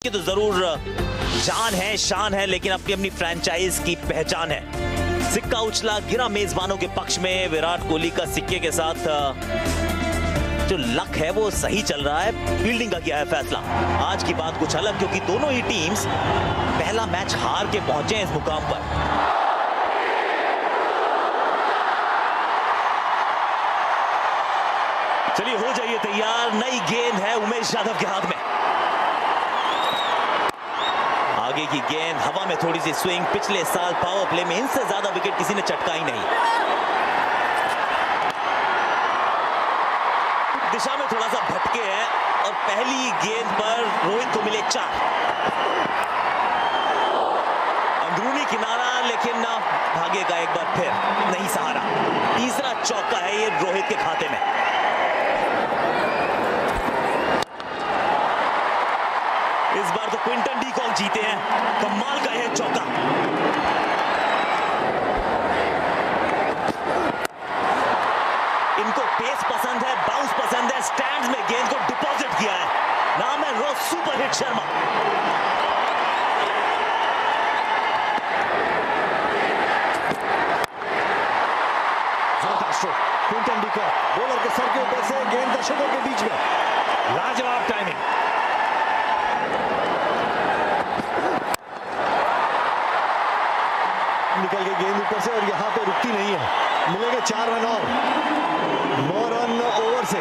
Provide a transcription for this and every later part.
की तो जरूर जान है, शान है, लेकिन अपनी अपनी फ्रेंचाइज की पहचान है। सिक्का उछला गिरा मेजबानों के पक्ष में। विराट कोहली का सिक्के के साथ जो लक है वो सही चल रहा है। फील्डिंग का किया है फैसला। आज की बात कुछ अलग, क्योंकि दोनों ही टीम्स पहला मैच हार के पहुंचे हैं इस मुकाम पर। चलिए हो जाइए तैयार। नई गेंद है उमेश यादव के हाथ में। आगे की गेंद हवा में थोड़ी सी स्विंग। पिछले साल पावर प्ले में इनसे ज्यादा विकेट किसी ने चटका ही नहीं। दिशा में थोड़ा सा भटके हैं और पहली गेंद पर रोहित को मिले 4। अंदरूनी किनारा, लेकिन भाग्य का एक बार फिर नहीं सहारा। तीसरा चौका है ये रोहित के खाते में। इस बार तो क्विंटन डी कॉक जीते हैं। कमाल का यह चौका। इनको पेस पसंद है, बाउंस पसंद है। स्टैंड्स में गेंद को डिपॉजिट किया है। नाम है रोज सुपर हिट शर्मा। जोरदार stroke. Quinton de Kock bowler के सर के ऊपर से गेंद दर्शकों के बीच में। लाजवाब टाइमिंग। निकल गई गेंद ऊपर से और यहां पे रुकती नहीं है। मिलेंगे 4 रन और 9 रन ओवर से।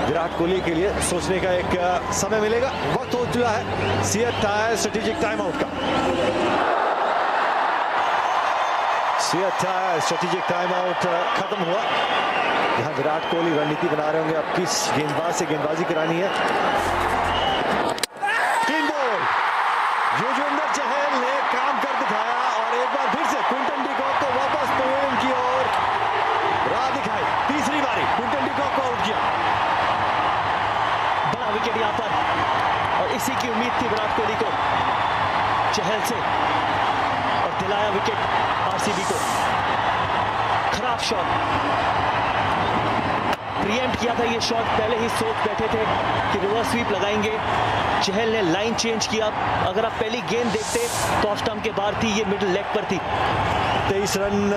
विराट कोहली के लिए सोचने का एक समय मिलेगा। वक्त हो चुका है CEAT tyre strategic time out का। CEAT tyre strategic time out खत्म हुआ। यहां विराट कोहली रणनीति बना रहे होंगे अब किस गेंदबाज से गेंदबाजी करानी है। Clean ball. युजवेंद्र चहल ने काम कर दिखाया और एक बार फिर से क्विंटन डी कॉक को वापस पवेलियन की ओर राह दिखाई। तीसरी बारी क्विंटन डी कॉक को आउट किया। बड़ा विकेट यहां पर और इसी की उम्मीद थी विराट कोहली को चहल से, और दिलाया विकेट आरसीबी को। खराब शॉट प्रीएम्प्ट किया था। ये शॉट पहले ही सोच बैठे थे कि रिवर्स स्वीप लगाएंगे। चहल ने लाइन चेंज किया। अगर आप पहली गेंद देखते तो ऑफ स्टंप के बाहर थी, ये मिडिल लेग पर थी। 23 रन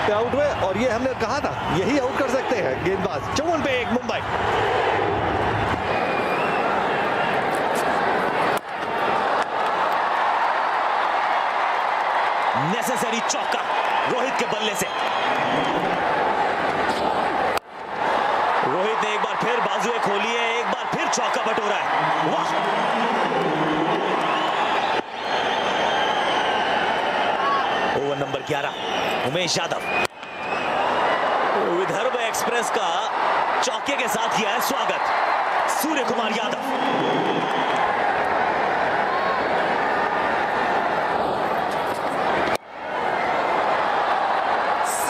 पे आउट हुए और ये हमने कहा था यही आउट कर सकते हैं गेंदबाज। 54 पे 1 मुंबई। नेसेसरी चौका रोहित के बल्ले से। रोहित ने एक बार फिर बाजुएं खोली है। एक बार फिर चौका बटोरा है। वाह! Over number 11 Umesh Yadav. Vidarbha express का चौके के साथ किया है स्वागत सूर्य कुमार यादव।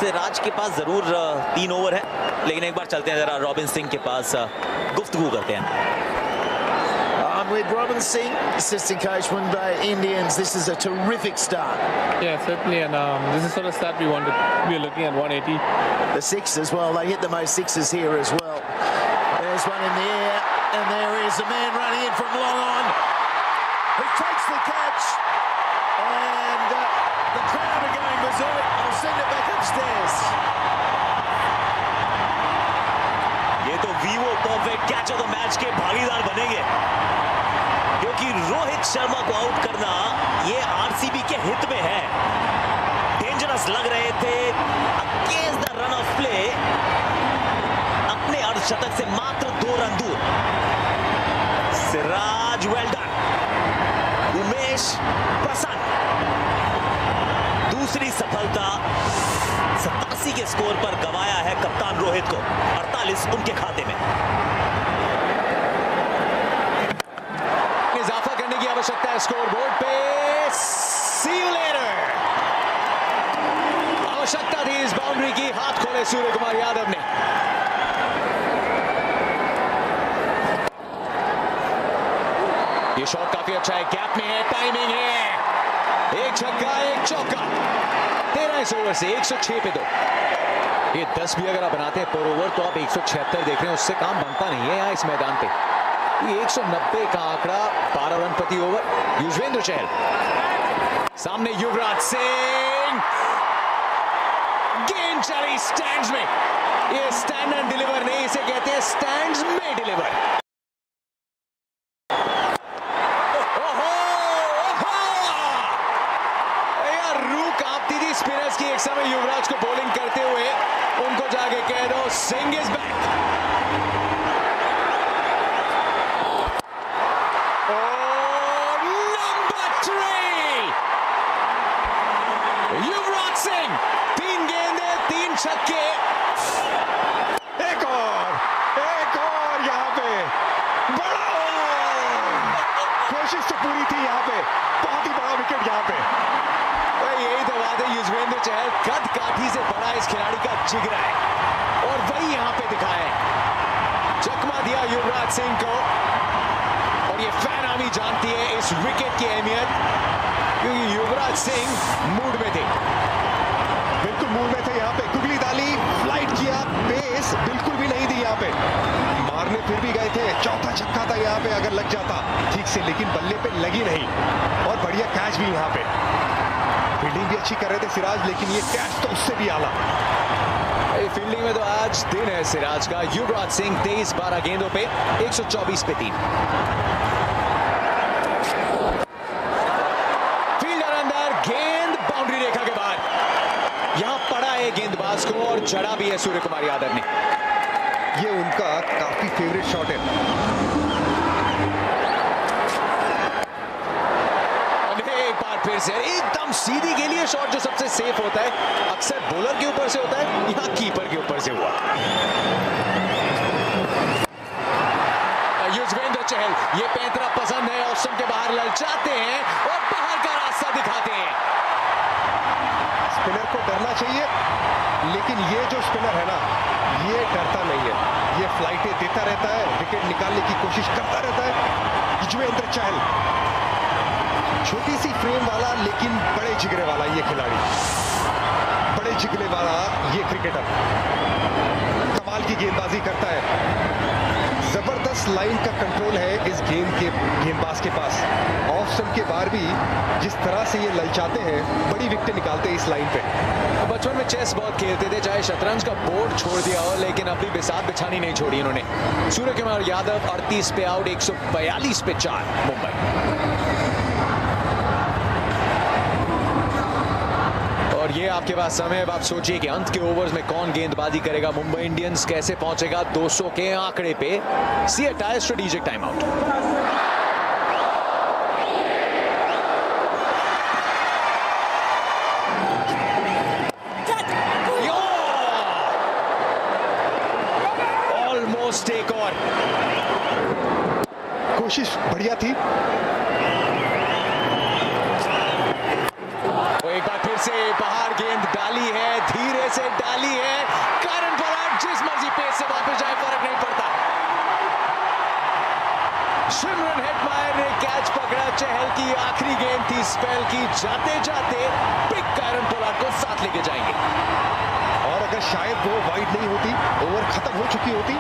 सिराज के पास जरूर 3 ओवर है, लेकिन एक बार चलते हैं जरा रॉबिन सिंह के पास, गुफ्तगू करते हैं। I'm with Robin Singh, assistant coach Mumbai Indians. This is a terrific start. Yeah, certainly, and this is sort of start we wanted. We are looking at 180. The six as well. They hit the most sixes here as well. There's one in the air, and there is a man running in from long on, who takes the catch, and the crowd are going berserk. I'll send it back upstairs. ये तो Vivo perfect catch of the match के भागीदार बनेंगे, क्योंकि रोहित शर्मा को out करना ये RCB के हित में है। डेंजरस लग रहे थे against the run of play. अपने अर्धशतक से मात्र 2 रन दूर। Siraj well done. उमेश प्रसन्न। दूसरी सफलता 87 के स्कोर पर गंवाया है कप्तान रोहित को। 48 उनके खाते में। इजाफा करने की आवश्यकता है स्कोर बोर्ड पे। सी यू लेटर। आवश्यकता थी इस बाउंड्री की। हाथ खोले सूर्य कुमार यादव ने। ये शॉट काफी अच्छा है, गैप में है, टाइमिंग है। एक छक्का एक चौका। 13 ओवर से 106 पे 2। ये 10 भी अगर आप बनाते हैं पर ओवर तो आप 176 देख रहे हैं, उससे काम बनता नहीं है यहाँ इस मैदान पे। 190 का आंकड़ा, 12 रन प्रति ओवर। युजवेंद्र चहल, सामने युवराज सिंह, गेंद चली स्टैंड्स में। ये स्टैंड एंड डिलीवर नहीं, इसे कहते हैं स्टैंड्स में डिलीवर। यार रूह कांपती थी स्पिनर्स की एक समय युवराज को बॉलिंग करते हुए। उनको जाके कह दो सिंह इज बैक। युवराज सिंह, 3 गेंदें 3 छक्के। एक और यहाँ पे बड़ा कोशिश तो पूरी थी यहाँ पे, बहुत ही बड़ा विकेट यहाँ पे। यही तो बात है, युजवेंद्र चहल कद काठी से बड़ा इस खिलाड़ी का जिगरा है और वही यहाँ पे दिखाया है। चकमा दिया युवराज सिंह को और ये फैन आर्मी जानती है इस विकेट की अहमियत, क्योंकि युवराज सिंह मूड में थे। बिल्कुल मूड में थे यहाँ पे। गुगली दाली फ्लाइट किया, पेस बिल्कुल भी नहीं दी यहाँ पे, मारने फिर भी गए थे। चौथा छक्का था यहाँ पे, अगर लग जाता ठीक से, लेकिन बल्ले पे लगी नहीं। और बढ़िया कैच भी यहाँ पे, फील्डिंग भी अच्छी कर रहे थे सिराज, लेकिन ये कैच तो उससे भी आला। फील्डिंग में तो आज दिन है सिराज का। युवराज सिंह 23-12 गेंदों पे 124 पे 3। फील्डर अंदर, गेंद बाउंड्री रेखा के बाहर। यहां पड़ा है गेंदबाज को और चढ़ा भी है सूर्य कुमार यादव ने। ये उनका काफी फेवरेट शॉट है। एक बार फिर से एकदम सीधी के लिए शॉट, जो सबसे सेफ होता है। अक्सर बॉलर के ऊपर से होता है, यहां कीपर के ऊपर से हुआ। युजवेंद्र चहल, ये पैंतरा पसंद है, ऑफ स्टंप के बाहर ललचाते हैं और बाहर का रास्ता दिखाते हैं। स्पिनर को डरना चाहिए, लेकिन ये जो स्पिनर है ना, ये डरता नहीं है। ये फ्लाइटें देता रहता है, विकेट निकालने की कोशिश करता रहता है। युजवेंद्र चहल, छोटी सी फ्रेम वाला लेकिन बड़े जिगरे वाला ये खिलाड़ी, बड़े जिगरे वाला ये क्रिकेटर, कमाल की गेंदबाजी करता है। जबरदस्त लाइन का कंट्रोल है इस गेंदबाज के पास। ऑफ स्टंप के बाहर भी जिस तरह से ये ललचाते हैं, बड़ी विकेट निकालते हैं इस लाइन पे। बचपन में चेस बहुत खेलते थे, चाहे शतरंज का बोर्ड छोड़ दिया हो, लेकिन अपनी बिसात बिछानी नहीं छोड़ी इन्होंने। सूर्य कुमार यादव 38 पे आउट, 142 पे 4 मुंबई। और ये आपके पास समय, अब आप सोचिए कि अंत के ओवर्स में कौन गेंदबाजी करेगा। मुंबई इंडियंस कैसे पहुंचेगा 200 के आंकड़े पे। CEAT strategic time out. Almost एक और कोशिश बढ़िया थी। एक बार फिर से बाहर गेंद डाली है, धीरे से डाली है। कारण पोलार्ड जिस मर्जी पेस से वापस जाए, फर्क नहीं पड़ता। सिमरन हेटमायर ने कैच पकड़ा। चहल की आखिरी गेंद थी स्पेल की, जाते जाते पिक कारण पोलार्ड को साथ लेके जाएंगे। और अगर शायद वो वाइड नहीं होती, ओवर खत्म हो चुकी होती,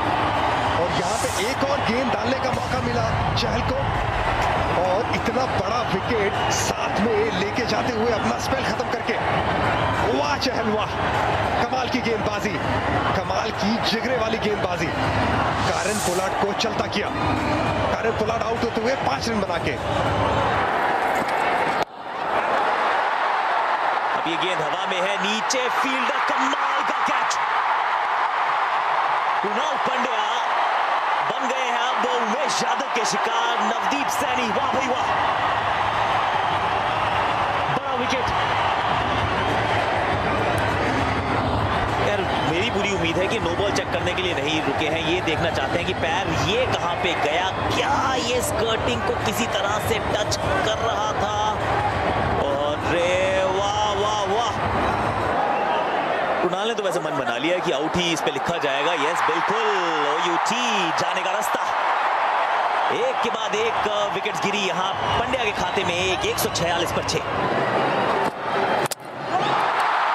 और यहाँ पे एक और गेंद डालने का मौका मिला चहल को, और इतना बड़ा विकेट साथ में लेके जाते हुए अपना स्पेल खत्म करके। वाह चहल वाह, कमाल की गेंदबाजी, कमाल की जिगरे वाली गेंदबाजी। कारण पोलार्ड को चलता किया। कारण पोलार्ड आउट होते हुए 5 रन बना के। अब ये गेंद हवा में है, नीचे फील्डर, कमाल का कैच। कुणाल पंड्या बन गए हैं अब उमेश यादव के शिकार। नवदीप सैनी, वाह भाई वाह, बड़ा विकेट। यार मेरी पूरी उम्मीद है कि नो बॉल चेक करने के लिए नहीं रुके हैं, ये देखना चाहते हैं कि पैर ये कहां पे गया, क्या ये स्कर्टिंग को किसी तरह से टच कर रहा था। और रे वाह वाह वाह, कुणाल ने तो वैसे मन बना लिया कि आउट ही इस पे लिखा जाएगा। यस बिल्कुल, ओयूटी जाने का रास्ता। एक के बाद एक विकेट्स गिरी यहां पंड्या के खाते में। 146 पर 6,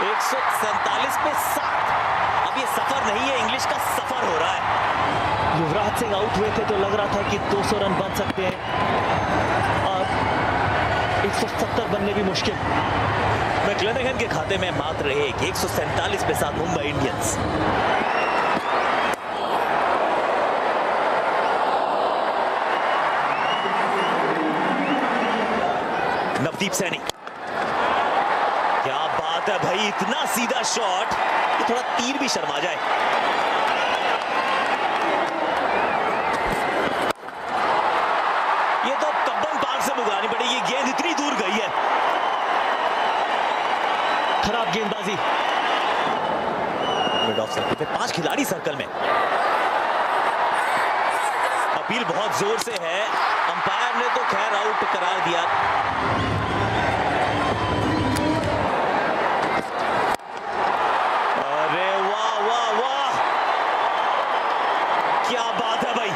147 पे 7। अब ये सफर नहीं है, इंग्लिश का सफर हो रहा है। युवराज सिंह आउट हुए थे तो लग रहा था कि 200 रन बन सकते हैं और 170 बनने भी मुश्किल। मैक्लेनेगन के खाते में मात्र 147 के साथ मुंबई इंडियंस। नवदीप सैनी, क्या बात है भाई, इतना सीधा शॉट कि थोड़ा तीर भी शर्मा जाए। ये तो कब्बन पार्क से बुगानी पड़ेगी, गेंद इतनी दूर गई है। खराब गेंदबाजी। मिड ऑफ सर्कल पे 5 खिलाड़ी सर्कल में। अपील बहुत जोर से है, अंपायर ने तो खैर आउट करार दिया। अरे वाह वाह वाह, क्या बात है भाई,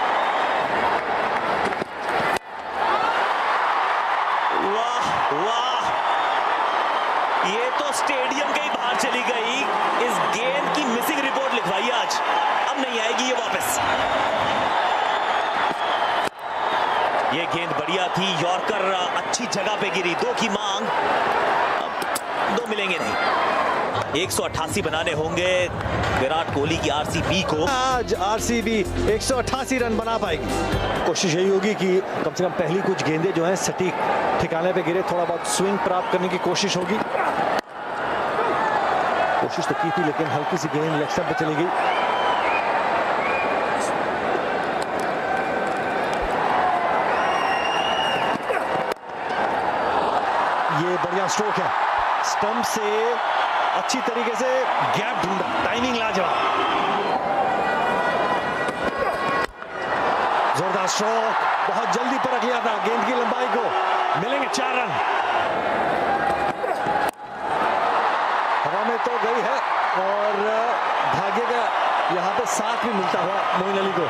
वाह वाह, ये तो स्टेडियम के ही बाहर चली गई। इस गेंद की मिसिंग रिपोर्ट लिखवाई आज, अब नहीं आएगी ये वापस। ये गेंद बढ़िया थी, यॉर्कर अच्छी जगह पे गिरी, 2 की मांग, अब 2 मिलेंगे नहीं। 188 बनाने होंगे विराट कोहली की आरसीबी को। आज आरसीबी 188 रन बना पाएगी। कोशिश यही होगी कि कम से कम पहली कुछ गेंदें जो हैं सटीक ठिकाने पे गिरे, थोड़ा बहुत स्विंग प्राप्त करने की कोशिश होगी। कोशिश तो की थी लेकिन हल्की सी गेंद लेग स्टंप पे चली गई। ये बढ़िया स्ट्रोक है, स्टंप से अच्छी तरीके से गैप ढूंढा, टाइमिंग लाजवाब। जोरदार स्ट्रोक, बहुत जल्दी परख लिया था गेंद की लंबाई को। मिलेंगे 4 रन। हवा में तो गई है और भाग्य का यहां पे साथ भी मिलता हुआ मोइन अली को।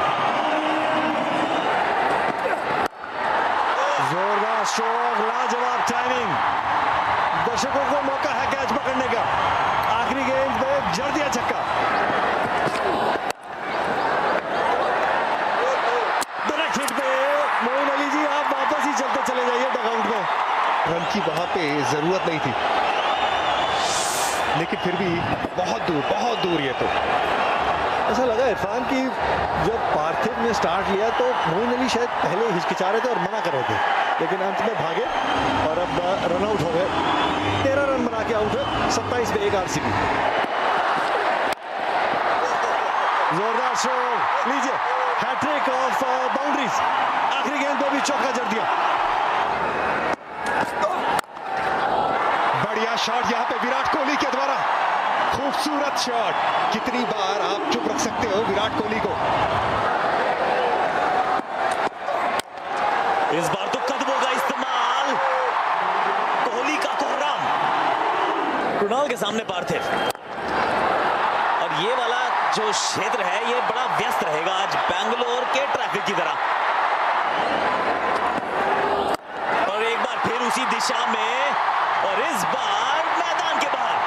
जोरदार स्ट्रोक, लाजवाब टाइमिंग, दर्शकों को मौका है कैच पकड़ने का। आखिरी गेंद पे जड़ दिया छक्का। डायरेक्ट हिट पे मोइन अली जी, आप वापस ही चलते चले जाइए डगआउट में। रन की वहां पे जरूरत नहीं थी, लेकिन फिर भी बहुत दूर ये तो। ऐसा लगा इरफान की जब पार्थिव ने स्टार्ट लिया तो मोइन अली शायद पहले हिचकिचा रहे थे और मना कर रहे थे, लेकिन अंत में भागे और अब रन आउट हो गए। 13 रन बना के आउट है, 27 पे 1 आरसीबी। जोरदार शॉट, लीजिए हैट्रिक ऑफ बाउंड्रीज। आखिरी गेंद पे भी चौका जड़ दिया। बढ़िया शॉट यहाँ पे विराट कोहली के द्वारा, खूबसूरत शॉट। कितनी बार आप चुप रख सकते हो विराट कोहली को। इस बार तो कदमों का इस्तेमाल, कोहली का कोहराम, कृणाल के सामने पार्थिव। और ये वाला जो क्षेत्र है ये बड़ा व्यस्त रहेगा आज बैंगलोर के ट्रैफिक की तरह। और एक बार फिर उसी दिशा में, और इस बार मैदान के बाहर।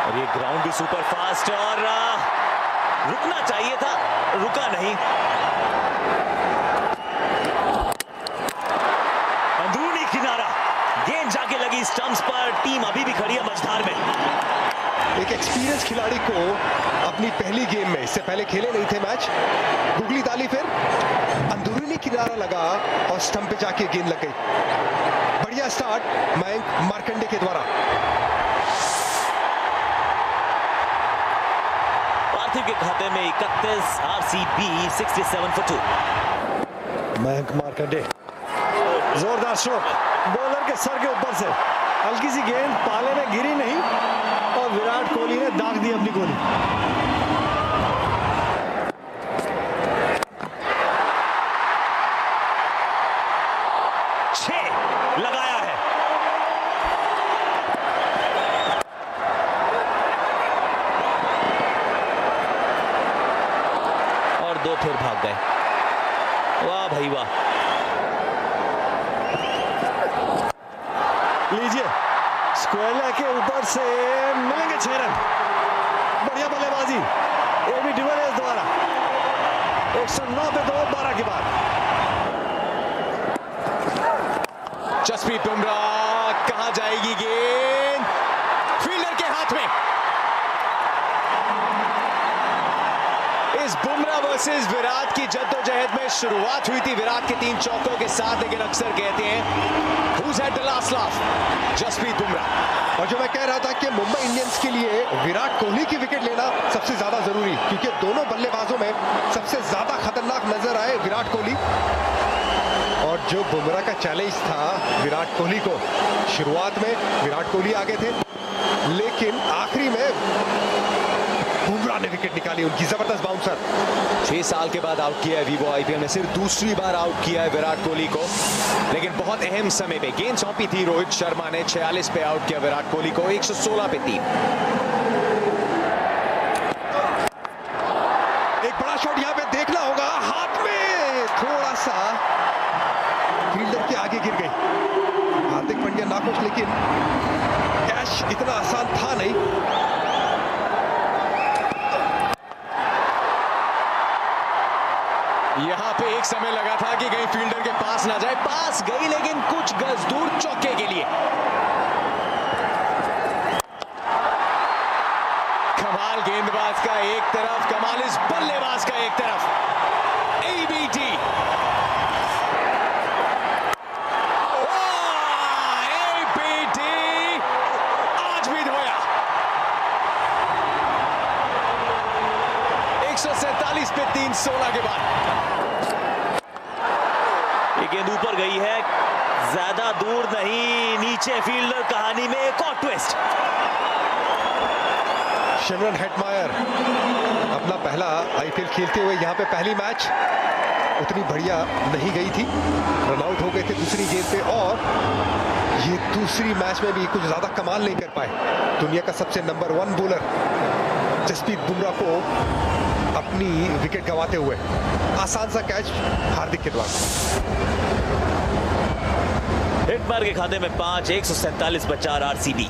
और ये ग्राउंड भी सुपर फास्ट, और रुकना चाहिए था, रुका नहीं। अंदरूनी किनारा, गेंद जाके लगी स्टंप्स पर। टीम अभी भी खड़ी है मझधार में। एक एक्सपीरियंस खिलाड़ी को अपनी पहली गेम में, इससे पहले खेले नहीं थे मैच, गुगली डाली, फिर अंदरूनी किनारा लगा और स्टंप पे जाके गेंद लग गई। बढ़िया स्टार्ट मयंक मार्कंडे के द्वारा। पार्थिव के खाते में 31, आरसीबी 67 for 2। मयंक मार्कंडे, जोरदार शॉट, बॉलर के सर के ऊपर से हल्की सी गेंद पाले में गिरी नहीं और विराट कोहली ने दाग दी अपनी गोली। लगाया है। और 2 फिर भाग गए। वाह भाई वाह, लीजिए, स्क्वेला के ऊपर से मिलेंगे 6 रन। बढ़िया बल्लेबाजी एबी डिविलियर्स द्वारा। 109 पे 2, 12 के बाद। जसप्रीत बुमराह, कहां जाएगी गेंद? फील्डर के हाथ में। इस बुमराह वर्सेस विराट की जद्दोजहद में शुरुआत हुई थी विराट के 3 चौकों के साथ, लेकिन अक्सर कहते हैं who's had the last laugh? Jasprit Bumrah. और जो मैं कह रहा था कि मुंबई इंडियंस के लिए विराट कोहली की विकेट लेना सबसे ज्यादा जरूरी, क्योंकि दोनों बल्लेबाजों में सबसे ज्यादा खतरनाक नजर आए विराट कोहली। और जो बुमराह का चैलेंज था विराट कोहली को, शुरुआत में विराट कोहली आगे थे, लेकिन आखिरी में बुमराह ने विकेट निकाली, उनकी जबरदस्त बाउंसर। 6 साल के बाद आउट किया है वीवो आईपीएल में, सिर्फ दूसरी बार आउट किया है विराट कोहली को, लेकिन बहुत अहम समय पे गेंद सौंपी थी रोहित शर्मा ने। 46 पे आउट किया विराट कोहली को, 116 पे 3। एक बड़ा शॉट यहां पे देखना होगा, हाथ में थोड़ा सा फील्डर के आगे गिर गई। हार्दिक पांड्या नाखुश, लेकिन कैच इतना आसान था नहीं। यहां पे एक समय लगा था कि कहीं फील्डर के पास ना जाए, पास गई लेकिन कुछ गज दूर चौके के लिए। कमाल गेंदबाज का एक तरफ, कमाल इस बल्लेबाज का एक तरफ। एबीडी, एबीडी आज भी धोया। 147 पे 3, 16 के बाद। ये गेंद ऊपर गई है, ज्यादा दूर नहीं, नीचे फील्डर। कहानी में एक और ट्विस्ट। शिमरन हेटमायर अपना पहला आईपीएल खेलते हुए यहां पे पहली मैच उतनी बढ़िया नहीं गई थी, रनआउट हो गए थे दूसरी गेंद पे, और ये दूसरी मैच में भी कुछ ज्यादा कमाल नहीं कर पाए। दुनिया का सबसे नंबर 1 बॉलर जसप्रीत बुमराह को अपनी विकेट गंवाते हुए। आसान सा कैच हार्दिक के द्वारा। हिटमैर के खाते में 5, 147 पर 4 आरसीबी।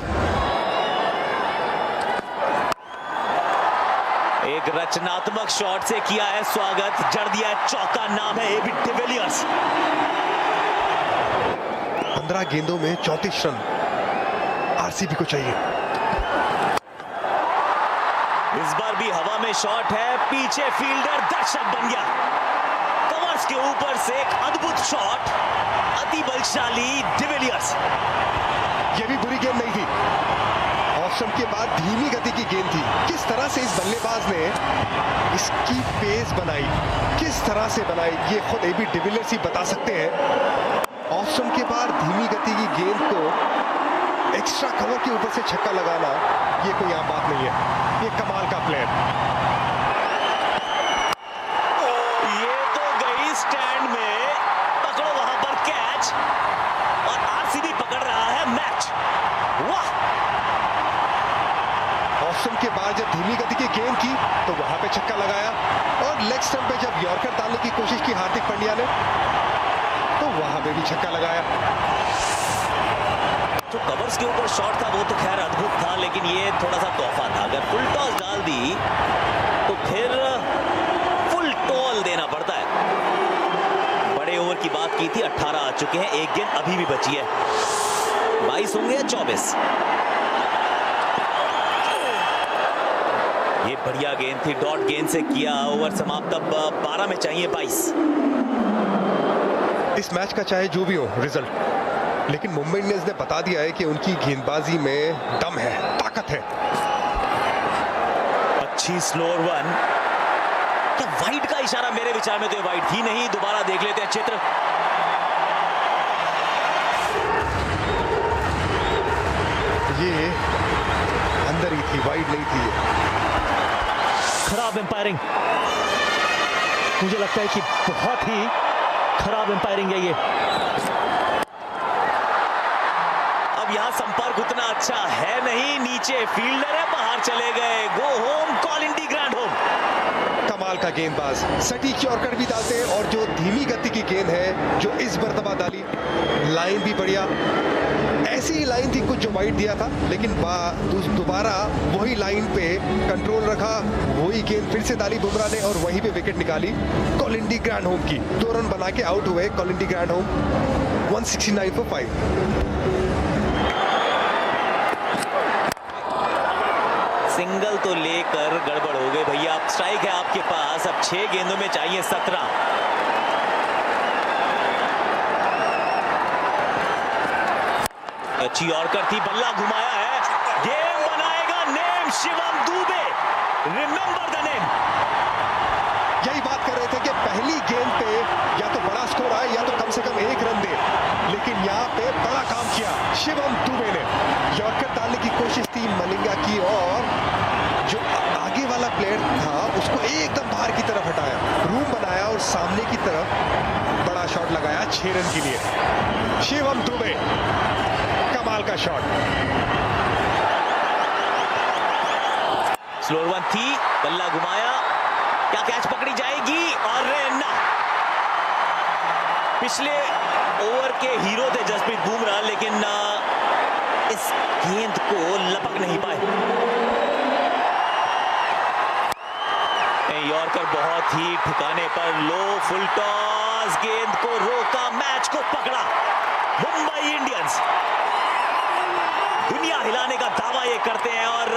एक रचनात्मक शॉट से किया है स्वागत, जड़ दिया है चौका, नाम है एबी डिविलियर्स। 15 गेंदों में 34 रन आरसीबी को चाहिए। इस बार भी हवा में शॉट है, पीछे फील्डर दर्शक बन गया। कवर्स के ऊपर से एक अद्भुत शॉट, अति बलशाली डिविलियर्स। ये भी बुरी गेंद नहीं थी, ऑप्शन के बाद धीमी गति की गेंद थी। किस तरह से इस बल्लेबाज ने इसकी पेस बनाई, किस तरह से बनाई, ये खुद एबी डिविलियर्स ही बता सकते हैं। ऑप्शन के बाद धीमी गति की गेंद को एक्स्ट्रा कवर के ऊपर से छक्का लगाना, ये कोई आम बात नहीं है, ये कमाल का प्लेयर। ये तो गई स्टैंड में, पकड़ो वहां पर कैच, और आरसीबी पकड़ रहा है मैच। वाह! ऑप्शन के बाद जब धीमी गति की गेंद की तो वहां पे छक्का लगाया, और लेग स्टंप पे जब यॉर्कर डालने की कोशिश की हार्दिक पांड्या ने, तो वहां पे भी छक्का लगाया। जो कवर्स के ऊपर शॉट था वो तो खैर अद्भुत था, लेकिन ये थोड़ा सा तोहफा था। अगर फुल टॉस डाल दी तो फिर फुल टॉल देना पड़ता है। बड़े ओवर की बात की थी, 18 आ चुके हैं, एक गेंद अभी भी बची है। 22 होंगे या 24? ये बढ़िया गेंद थी, डॉट गेंद से किया, ओवर समाप्त। अब 12 में चाहिए 22। इस मैच का चाहे जो भी हो रिजल्ट, लेकिन मुंबई इंडियंस ने बता दिया है कि उनकी गेंदबाजी में दम है, ताकत है। अच्छी स्लोअर वन। क्या वाइड का इशारा? मेरे विचार में तो ये वाइड थी नहीं। दोबारा देख लेते हैं चित्र। ये अंदर ही थी, वाइड नहीं थी। खराब एम्पायरिंग, मुझे लगता है कि बहुत ही खराब एम्पायरिंग है ये। अब यहां संपर्क उतना अच्छा है नहीं, नीचे फील्डर है, बाहर चले गए। गो होम, कॉल इंडी ग्रैंड होम। कमाल का गेंदबाज, सटीक यॉर्कर भी डालते हैं, और जो धीमी गति की गेंद है जो इस मर्तबा डाली, लाइन भी बढ़िया, ऐसी ही लाइन थी कुछ जो वाइड दिया था, लेकिन दोबारा वही लाइन पे कंट्रोल रखा, वही गेंद फिर से डाली बुमराह ने और वहीं पे विकेट निकाली कॉलिन डी ग्रैंडहोम की। 2 रन बना के आउट हुए Colin de Grandhomme 169 for 5। Single तो लेकर गड़बड़ हो गए भैया। अब स्ट्राइक है आपके पास, अब 6 गेंदों में चाहिए 17। अच्छी यॉर्कर थी, बल्ला घुमाया है, गेम बनाएगा name Shivam Dubey. Remember the name. यही बात कर रहे थे कि पहली गेंद पे या तो बड़ा स्कोर आए या तो कम से कम 1 रन दे, लेकिन यहाँ पे बड़ा काम किया शिवम दुबे ने। यॉर्कर डालने की कोशिश थी मलिंगा की और जो आगे वाला प्लेयर था उसको एकदम बाहर की तरफ हटाया, रूम बनाया और सामने की तरफ बड़ा शॉट लगाया 6 रन के लिए। शिवम दुबे, कमाल का शॉट। स्लोअर वन थी, बल्ला घुमाया, क्या कैच पकड़ी जाएगी? और ना, पिछले ओवर के हीरो थे जसप्रीत बुमराह, लेकिन इस गेंद को लपक नहीं पाए। यॉर्कर बहुत ही ठिकाने पर, लो फुल टॉस, गेंद को रोका, मैच को पकड़ा मुंबई इंडियंस। दुनिया हिलाने का दावा ये करते हैं और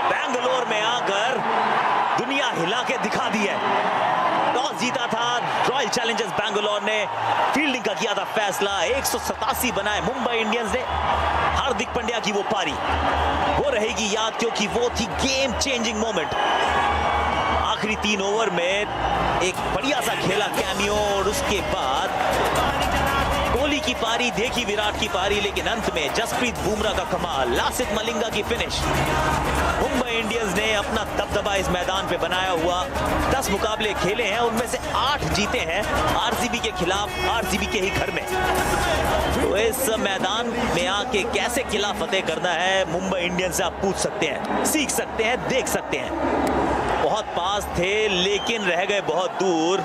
बेंगलोर में आकर दुनिया हिला के दिखा दी है। टॉस जीता था रॉयल चैलेंजर्स बेंगलोर ने, फील्डिंग का किया था फैसला, 187 बनाए मुंबई इंडियंस ने। हार्दिक पांड्या की वो पारी वो रहेगी याद, क्योंकि वो थी गेम चेंजिंग मोमेंट। आखिरी 3 ओवर में एक बढ़िया सा खेला कैमियो और उसके बाद कोहली की पारी देखी, विराट की पारी, लेकिन अंत में जसप्रीत बुमराह का कमाल, लासिथ मलिंगा की फिनिश। मुंबई इंडियंस ने अपना दबदबा इस मैदान पे बनाया हुआ। 10 मुकाबले खेले हैं, उनमें से 8 जीते हैं आरसीबी के खिलाफ, आरसीबी के ही घर में। तो इस मैदान में आके कैसे किला फतेह करना है मुंबई इंडियंस से आप पूछ सकते हैं, सीख सकते हैं, देख सकते हैं। बहुत पास थे लेकिन रह गए बहुत दूर।